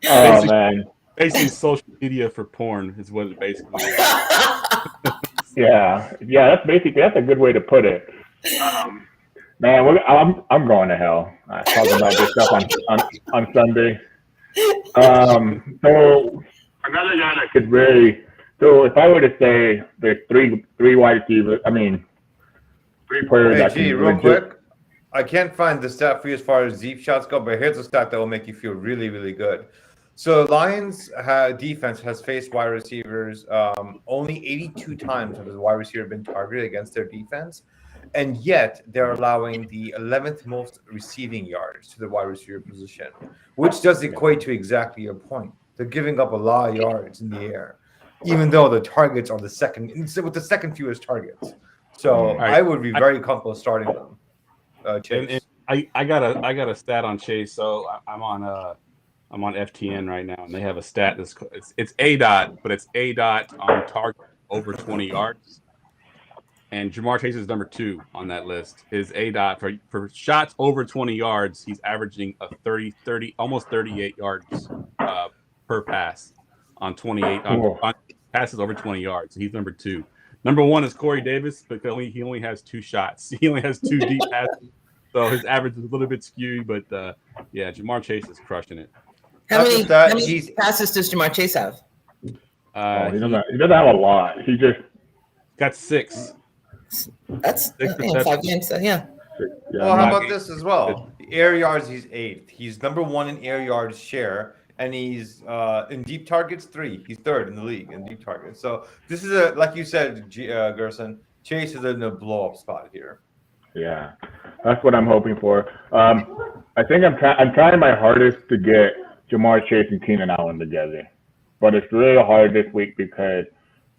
Oh, man. Basically, social media for porn is what it basically is. Yeah, that's a good way to put it. Man, I'm going to hell. Talking about this stuff on Sunday. So another guy that could really. So if I were to say there's three wide receivers, three players that can. Real quick, I can't find the stat for you as far as deep shots go, but here's a stat that will make you feel really, really good. So Lions defense has faced wide receivers only 82 times has a wide receiver been targeted against their defense, and yet they're allowing the 11th most receiving yards to the wide receiver position, which does equate to exactly your point. They're giving up a lot of yards in the air, even though the targets are the second fewest targets. So Right. I would be very comfortable starting them. Chase. And I got a stat on Chase, so I'm on FTN right now, and they have a stat it's ADOT, but it's ADOT on target over 20 yards. And Jamar Chase is number 2 on that list. His ADOT for shots over 20 yards, he's averaging a 30 almost 38 yards per pass on 28 on passes over 20 yards. He's number 2. Number 1 is Corey Davis, but he only has 2 shots. He only has 2 deep passes, so his average is a little bit skewed. But yeah, Jamar Chase is crushing it. How many passes does Jamar Chase have? He doesn't have a lot. He just got 6. That's 5 games. Yeah. Well, how about this as well? The air yards, he's 8th. He's number 1 in air yards share, and he's in deep targets 3. He's 3rd in the league in deep targets. So this is like you said, Gerson. Chase is in a blow up spot here. Yeah, that's what I'm hoping for. I think I'm trying my hardest to get Jamar Chase and Keenan Allen together, but it's really hard this week because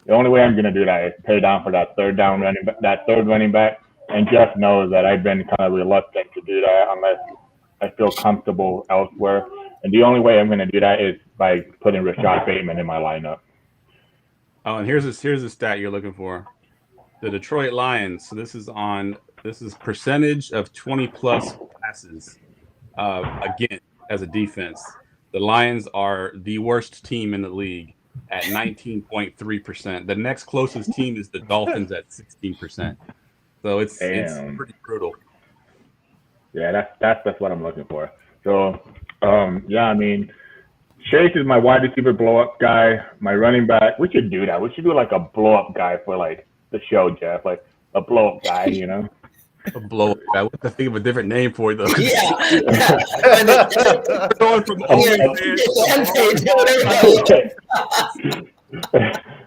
the only way I'm going to do that is pay down for that third running back, and Jeff knows that I've been kind of reluctant to do that unless I feel comfortable elsewhere. And the only way I'm going to do that is by putting Rashad Bateman in my lineup. Oh, and here's the stat you're looking for. The Detroit Lions. So this is percentage of 20-plus passes. Again, as a defense, the Lions are the worst team in the league at 19.3%. The next closest team is the Dolphins at 16%. So it's pretty brutal. Yeah, that's what I'm looking for. So, Chase is my wide receiver blow-up guy. My running back, we should do that. We should do like a blow-up guy for like the show, Jeff. Like a blow-up guy, A blow-up guy. What to think of a different name for it though? Yeah. Going from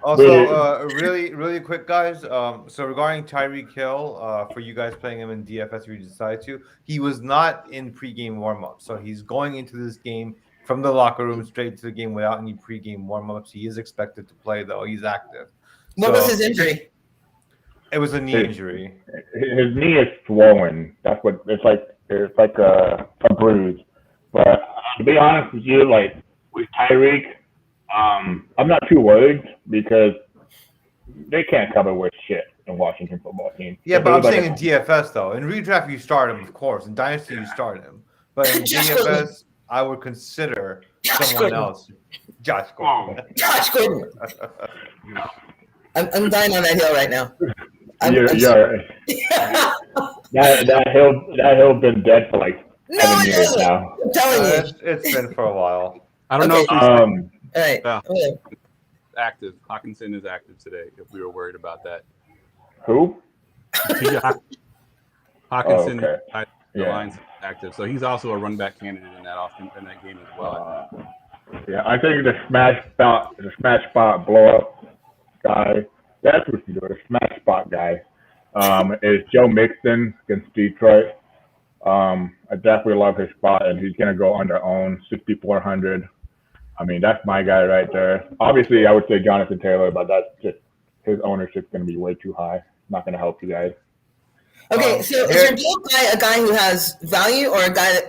Also, really quick, guys. So regarding Tyree Kill, for you guys playing him in DFS, if you decide to, he was not in pregame warm-up, so he's going into this game from the locker room straight to the game without any pregame warm-ups. He is expected to play, though. He's active. What was his injury? It was a knee injury. His knee is swollen. That's what it's like. It's like a bruise. But to be honest with you, like with Tyreek, I'm not too worried because they can't cover with shit in Washington football team. Yeah, but I'm saying in DFS though. In redraft, you start him, of course. In Dynasty, you start him. But in DFS, I would consider someone else. Josh Gordon. Josh Gordon. I'm dying on that hill right now. That hill's been dead for like 7 years now. I'm telling you. It's been for a while. I don't know if he's all right. Yeah. Active. Hawkinson is active today. If we were worried about that. Who? Hawkinson. Okay. The line's active, so he's also a run back candidate in that game as well. Yeah, I think the smash spot blow up guy. That's what you do. The smash spot guy. is Joe Mixon against Detroit. I definitely love his spot, and he's going to go under own 6,400. I mean, that's my guy right there. Obviously, I would say Jonathan Taylor, but that's just his ownership's going to be way too high. Not going to help you guys. Okay, so is your blow guy a guy who has value, or a guy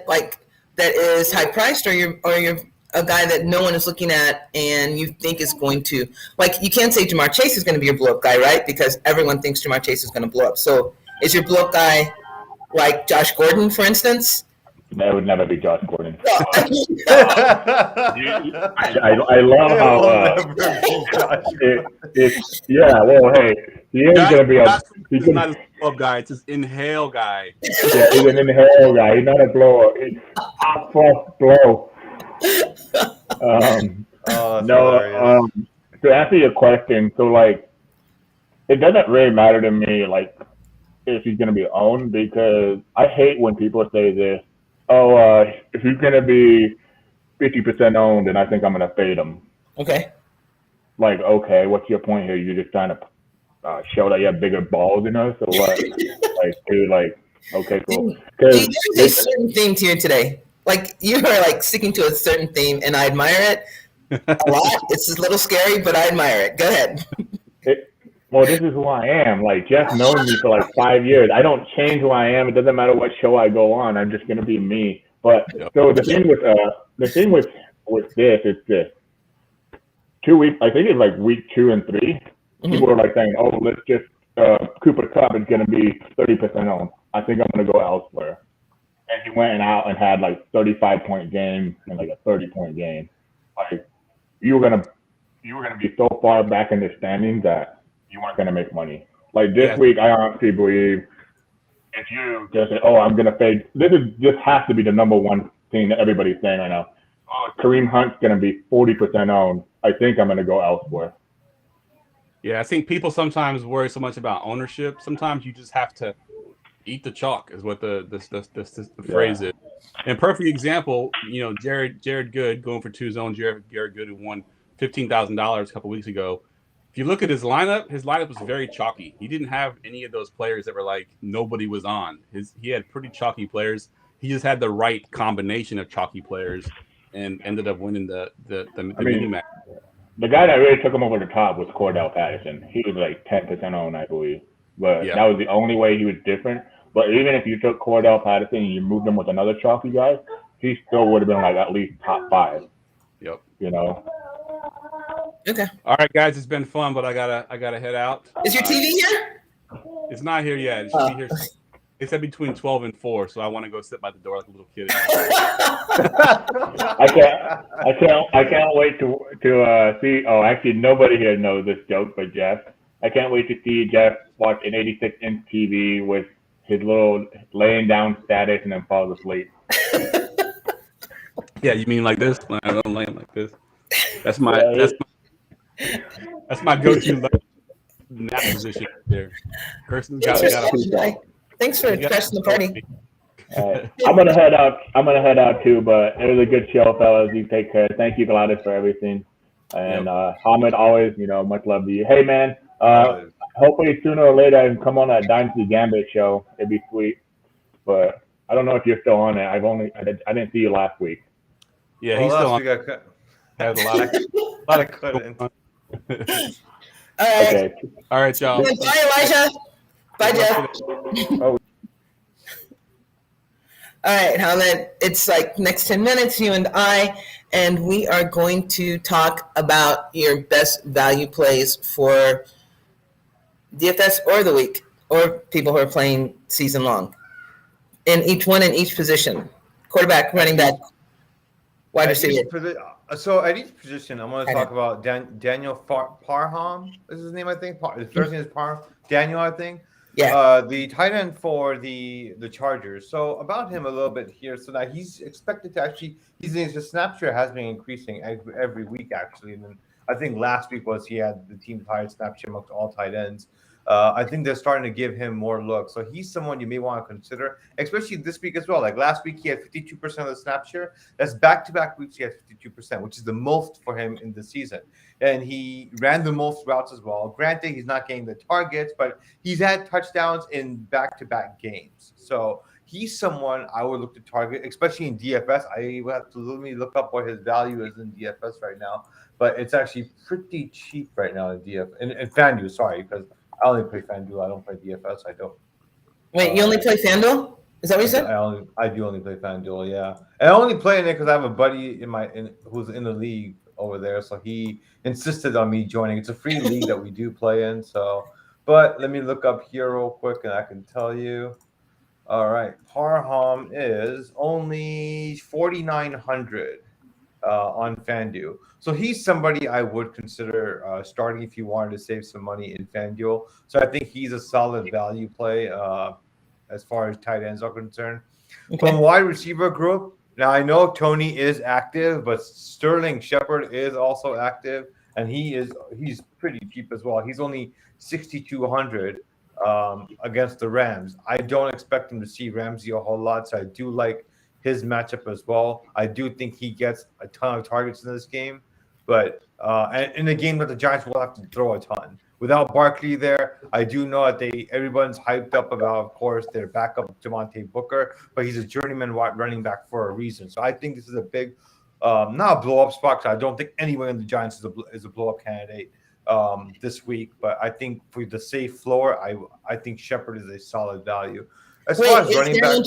that is high priced, or you're a guy that no one is looking at and you think is going to, you can't say Jamar Chase is going to be your blow up guy, right? Because everyone thinks Jamar Chase is going to blow up. So is your blow up guy like Josh Gordon, for instance? That would never be Josh Gordon. Well, I love how well, hey, he is going to be he's not a blow-up guy. It's his inhale guy. Yeah, he's an inhale guy. He's not a blow-up. He's a first blow. To answer your question, so it doesn't really matter to me if he's going to be owned, because I hate when people say this. If he's going to be 50% owned, then I think I'm going to fade him. Okay. Okay, what's your point here? You're just trying to show that you have bigger balls than us, or what? Okay, cool. There's a certain theme to you today. You are sticking to a certain theme, and I admire it a lot. It's a little scary, but I admire it. Go ahead. Well, this is who I am. Jeff known me for 5 years. I don't change who I am. It doesn't matter what show I go on. I'm just gonna be me. But so the thing with this is this. 2 weeks. I think it's week 2 and 3. Mm-hmm. People are saying, "Oh, let's just Cooper Kupp is gonna be 30% owned. I think I'm gonna go elsewhere." And he went out and had 35-point game and a 30-point game. You were gonna be so far back in the standings that you weren't gonna make money. This week, I honestly believe if you just say, "Oh, I'm gonna fade," this has to be the number one thing that everybody's saying right now. "Oh, Kareem Hunt's gonna be 40% owned. I think I'm gonna go elsewhere." Yeah, I think people sometimes worry so much about ownership. Sometimes you just have to eat the chalk, is what the phrase is. And perfect example, Jared Good going for 2 zone. Jared Good, who won $15,000 a couple weeks ago. If you look at his lineup was very chalky. He didn't have any of those players that were nobody was on. He had pretty chalky players. He just had the right combination of chalky players and ended up winning the mini match. The guy that really took him over the top was Cordell Patterson. He was 10% owned, I believe. But that was the only way he was different. But even if you took Cordell Patterson and you moved him with another chalky guy, he still would have been at least top 5. Yep. Okay. All right, guys, it's been fun, but I gotta head out. Is your TV here? It's not here yet. It should be here. It's at between 12 and 4, so I want to go sit by the door like a little kid. I can't wait to see. Oh, actually, nobody here knows this joke but Jeff. I can't wait to see Jeff watch an 86-inch TV with his little laying down status and then falls asleep. Yeah, you mean like this? I'm laying like this. That's my go-to nap position there. Thanks for crashing the party. I'm gonna head out too, but it was a good show, fellas. You take care. Thank you, Gladys, for everything. And Hamid, always, much love to you. Hey, man. Hopefully sooner or later I can come on that Dynasty Gambit show. It'd be sweet. But I don't know if you're still on it. I didn't see you last week. Yeah, he's still on. Had a lot of cut in. All right. Okay. All right, y'all. Bye, Elijah. Bye, Jeff. Oh. All right, Hamid. It's next 10 minutes, you and I, and we are going to talk about your best value plays for DFS or the week, or people who are playing season long. In each position. Quarterback, running back, wide receiver. So at each position, I'm going to talk about Daniel Parham. Is his name, I think. His first name is Parham. Daniel, I think. Yeah. The tight end for the Chargers. So about him a little bit here. So that he's expected to actually, his snap share has been increasing every week actually. And then I think last week he had the team's highest snap share amongst all tight ends. I think they're starting to give him more looks. So he's someone you may want to consider, especially this week as well. Like last week, he had 52% of the snap share. That's back-to-back weeks he had 52%, which is the most for him in the season. And he ran the most routes as well. Granted, he's not getting the targets, but he's had touchdowns in back-to-back games. So he's someone I would look to target, especially in DFS. I will have to look up what his value is in DFS right now, but it's actually pretty cheap right now in DFS. In FanDuel, sorry, because I only play FanDuel. I don't play DFS. I don't. Wait, you only play FanDuel? Is that what you said? I do only play FanDuel, yeah. And I only play in it because I have a buddy who's in the league over there, so he insisted on me joining. It's a free league that we do play in. So, but let me look up here real quick, and I can tell you. All right, Parham is only 4,900 on FanDuel. So he's somebody I would consider starting if you wanted to save some money in FanDuel. So I think he's a solid value play as far as tight ends are concerned. Okay. From wide receiver group, now I know Tony is active, but Sterling Shepard is also active, and he's pretty cheap as well. He's only 6,200 against the Rams. I don't expect him to see Ramsey a whole lot, so I do like his matchup as well. I do think he gets a ton of targets in this game, but in a game that the Giants will have to throw a ton. Without Barkley there, I do know that everyone's hyped up about, of course, their backup Devontae Booker, but he's a journeyman running back for a reason. So I think this is a big, not a blow-up spot, because I don't think anyone in the Giants is a blow-up candidate this week. But I think for the safe floor, I think Shepard is a solid value. As far as running back,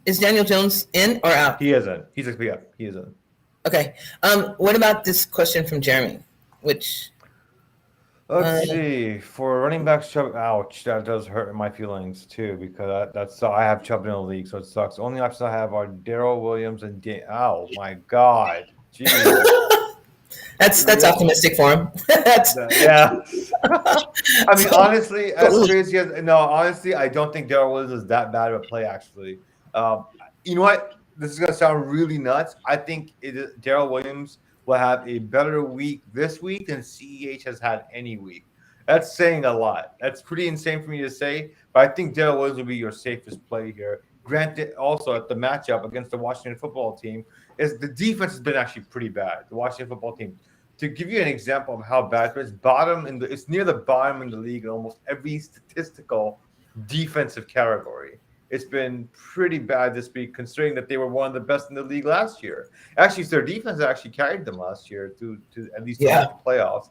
is Daniel Jones in or out? He isn't. He isn't. Okay. What about this question from Jeremy? Let's see. For running back, Chubb, ouch, that does hurt my feelings too, because I have Chubb in the league, so it sucks. The only options I have are Darrell Williams and oh my god, jeez. That's optimistic for him. Yeah. I mean, honestly, honestly, I don't think Darrell Williams is that bad of a play, actually. You know what? This is going to sound really nuts. I think Darrell Williams will have a better week this week than CEH has had any week. That's saying a lot. That's pretty insane for me to say, but I think Darrell Williams will be your safest play here. Granted, also at the matchup against the Washington football team, is the defense has been actually pretty bad. The Washington football team. To give you an example of how bad it's near the bottom in the league in almost every statistical defensive category. It's been pretty bad this week, considering that they were one of the best in the league last year. Actually, their defense actually carried them last year to at least the playoffs.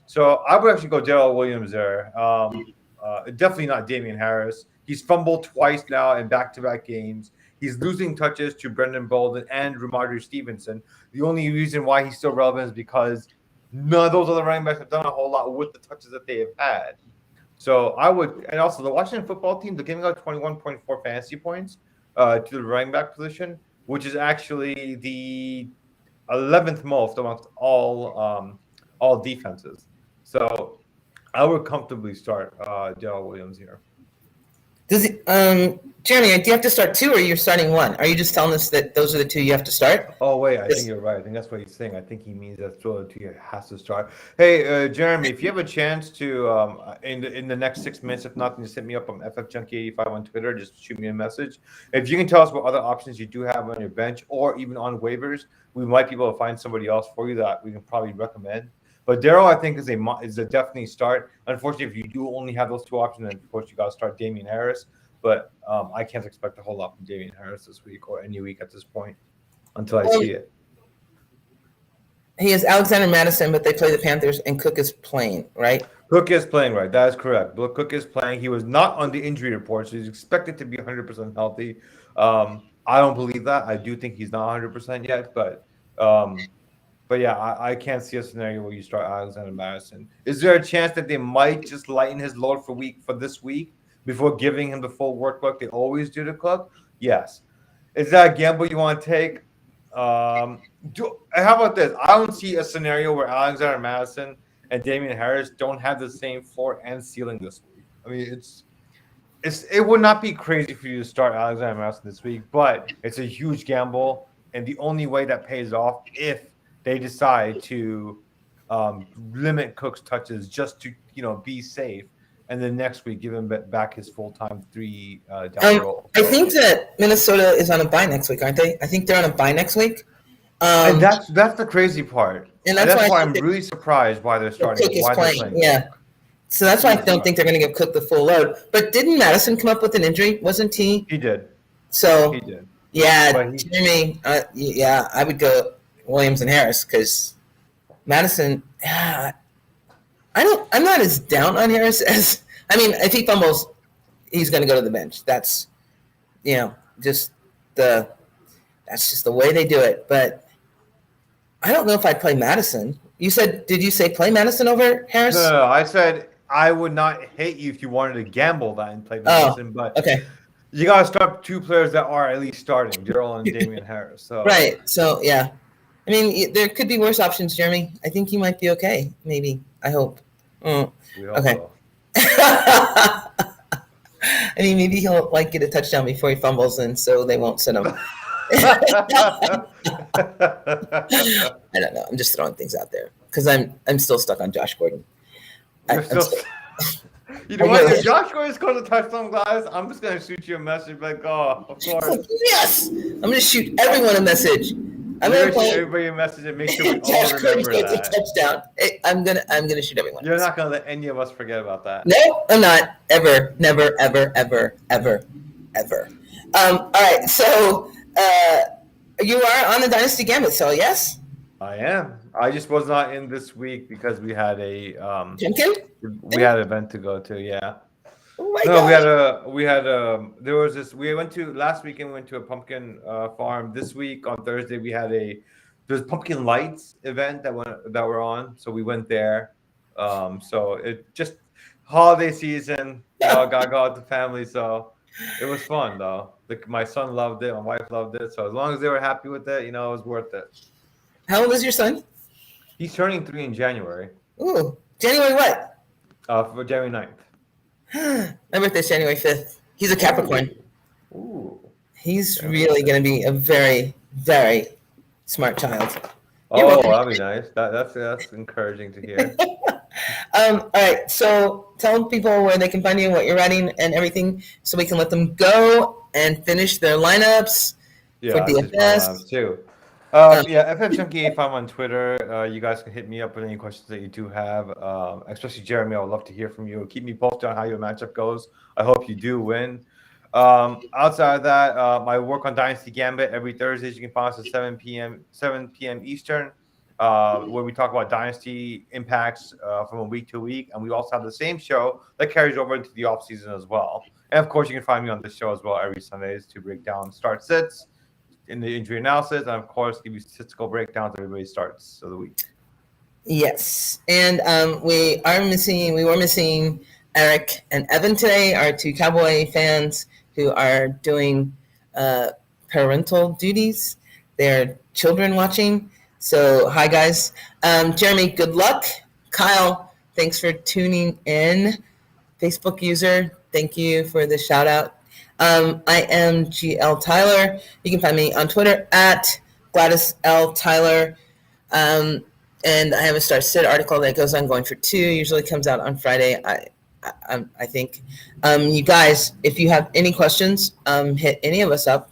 So I would actually go Darrell Williams there. Definitely not Damian Harris. He's fumbled twice now in back-to-back games. He's losing touches to Brendan Bolden and Ramondre Stevenson. The only reason why he's still relevant is because none of those other running backs have done a whole lot with the touches that they have had. So I would, and also the Washington football team, they're giving out 21.4 fantasy points to the running back position, which is actually the 11th most amongst all defenses. So I would comfortably start Darrell Williams here. Does it, Jeremy, do you have to start two, or you're starting one? Are you just telling us that those are the two you have to start? Oh, wait, I think you're right. I think that's what he's saying. I think he means that's the two you has to start. Hey, Jeremy, if you have a chance to, in the next 6 minutes, if not, just hit me up on FFJunkie85 on Twitter. Just shoot me a message. If you can tell us what other options you do have on your bench or even on waivers, we might be able to find somebody else for you that we can probably recommend. But Darrell, I think, is a definitely start. Unfortunately, if you do only have those two options, then of course you got to start Damian Harris. But I can't expect a whole lot from Damian Harris this week or any week at this point until I see it. He is Alexander Madison, but they play the Panthers, and Cook is playing, right? Cook is playing, right? That is correct. But Cook is playing. He was not on the injury report, so he's expected to be 100% healthy. I don't believe that. I do think he's not 100% yet, but yeah, I can't see a scenario where you start Alexander Madison. Is there a chance that they might just lighten his load for this week before giving him the full workload they always do to Cook? Yes. Is that a gamble you want to take? How about this? I don't see a scenario where Alexander Madison and Damian Harris don't have the same floor and ceiling this week. I mean, it would not be crazy for you to start Alexander Madison this week, but it's a huge gamble, and the only way that pays off if they decide to limit Cook's touches just to be safe and then next week give him back his full-time 3 down role. I think that Minnesota is on a bye next week, aren't they? I think they're on a bye next week. And that's the crazy part. And that's why I'm really surprised why they're starting. Cook is playing. Yeah. So that's why I don't think they're going to give Cook the full load. But didn't Madison come up with an injury? Wasn't he? He did. So he did. Yeah, Jimmy. Yeah, I would go Williams and Harris because Madison. I'm not as down on Harris as. I mean, if he fumbles, he's going to go to the bench. That's, just that's just the way they do it. But I don't know if I'd play Madison. Did you say play Madison over Harris? No, I said I would not hate you if you wanted to gamble that and play Madison, but okay. You got to start 2 players that are at least starting, Gerald and Damian Harris. So. Right. So, yeah. I mean, there could be worse options, Jeremy. I think you might be okay. Maybe. I hope. Okay. So. I mean, maybe he'll get a touchdown before he fumbles, and so they won't send him. I don't know. I'm just throwing things out there because I'm still stuck on Josh Gordon. You know what? If Josh Gordon scores a touchdown, guys, I'm just gonna shoot you a message like, "Oh, of course." Yes, I'm gonna shoot everyone a message. I'm gonna shoot everybody a message and make sure we all Josh Gordon remember gets a touchdown. I'm gonna shoot everyone. You're not gonna let any of us forget about that. No, I'm not. Ever, never, ever, ever, ever, ever. All right, so you are on the Dynasty Gambit, so yes? I am. I just was not in this week because we had a we had an event to go to. Yeah. Oh my God. Last weekend we went to a pumpkin farm. This week on Thursday there's pumpkin lights event that we're on, so we went there. So it just holiday season. Gotta go out with the family, so it was fun though. My son loved it, my wife loved it. So as long as they were happy with it, it was worth it. How old is your son? He's turning 3 in January. Ooh, January what? For January 9th. My birthday's January 5th. He's a Capricorn. Ooh. He's really going to be a very, very smart child. Oh, that'd be nice. That's encouraging to hear. All right, so tell people where they can find you, what you're writing, and everything, so we can let them go and finish their lineups for DFS. Too. FF Junkie 85 on Twitter. You guys can hit me up with any questions that you do have. Especially Jeremy, I would love to hear from you. Keep me posted on how your matchup goes. I hope you do win. Outside of that, my work on Dynasty Gambit every Thursdays. You can find us at 7 p.m. Eastern, where we talk about Dynasty impacts from a week to week. And we also have the same show that carries over into the off season as well. And of course, you can find me on this show as well every Sundays to break down start sits in the injury analysis, and of course, give you statistical breakdowns of everybody's starts of the week. Yes, and we were missing Eric and Evan today, our 2 Cowboy fans who are doing parental duties. They're children watching. So, hi guys. Jeremy, good luck. Kyle, thanks for tuning in. Facebook user, thank you for the shout out. I am GL Tyler. You can find me on Twitter at Gladys L. Tyler. And I have a Start Sit article that goes on Going for 2. Usually comes out on Friday, I think. You guys, if you have any questions, hit any of us up,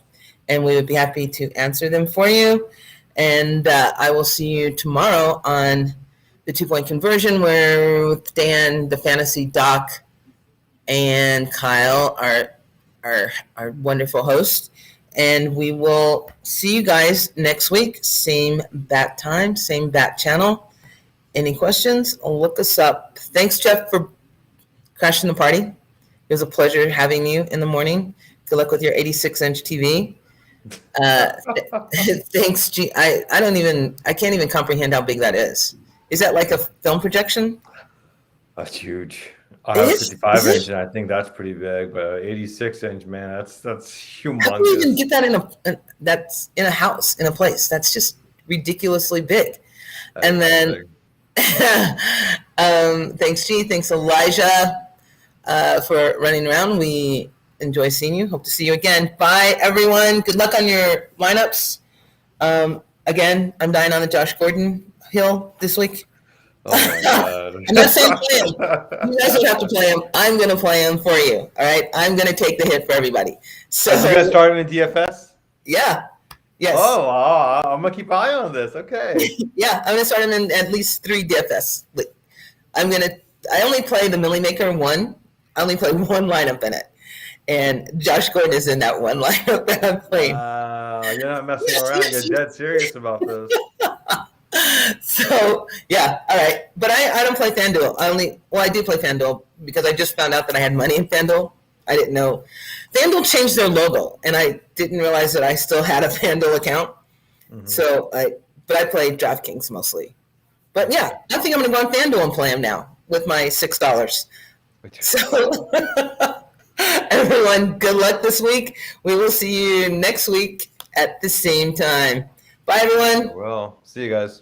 and we would be happy to answer them for you. And I will see you tomorrow on the 2-point conversion, where with Dan, the fantasy doc, and Kyle, our wonderful host, and we will see you guys next week. Same bat time, same bat channel. Any questions? Look us up. Thanks, Jeff, for crashing the party. It was a pleasure having you in the morning. Good luck with your 86-inch TV. Thanks, G. I can't even comprehend how big that is. Is that like a film projection? That's huge. I have 55-inch, and I think that's pretty big. But 86-inch, man, that's humongous. How do you even get that that's in a house, in a place? That's just ridiculously big. And then, thanks, G. Thanks, Elijah, for running around. We enjoy seeing you. Hope to see you again. Bye, everyone. Good luck on your lineups. Again, I'm dying on the Josh Gordon hill this week. Oh my god! I'm not saying play him. You guys would have to play him. I'm going to play him for you. All right. I'm going to take the hit for everybody. So you guys starting in DFS? Yeah. Yes. Oh, wow. I'm gonna keep an eye on this. Okay. Yeah, I'm gonna start him in at least 3 DFS. I only play the Millie Maker one. I only play one lineup in it, and Josh Gordon is in that one lineup that I'm playing. You're not messing around. You're dead serious about this. So yeah, all right. But I don't play FanDuel. I do play FanDuel because I just found out that I had money in FanDuel. I didn't know. FanDuel changed their logo, and I didn't realize that I still had a FanDuel account. Mm-hmm. But I play DraftKings mostly. But yeah, I think I'm going to go on FanDuel and play them now with my $6. So everyone, good luck this week. We will see you next week at the same time. Bye, everyone. Well, see you guys.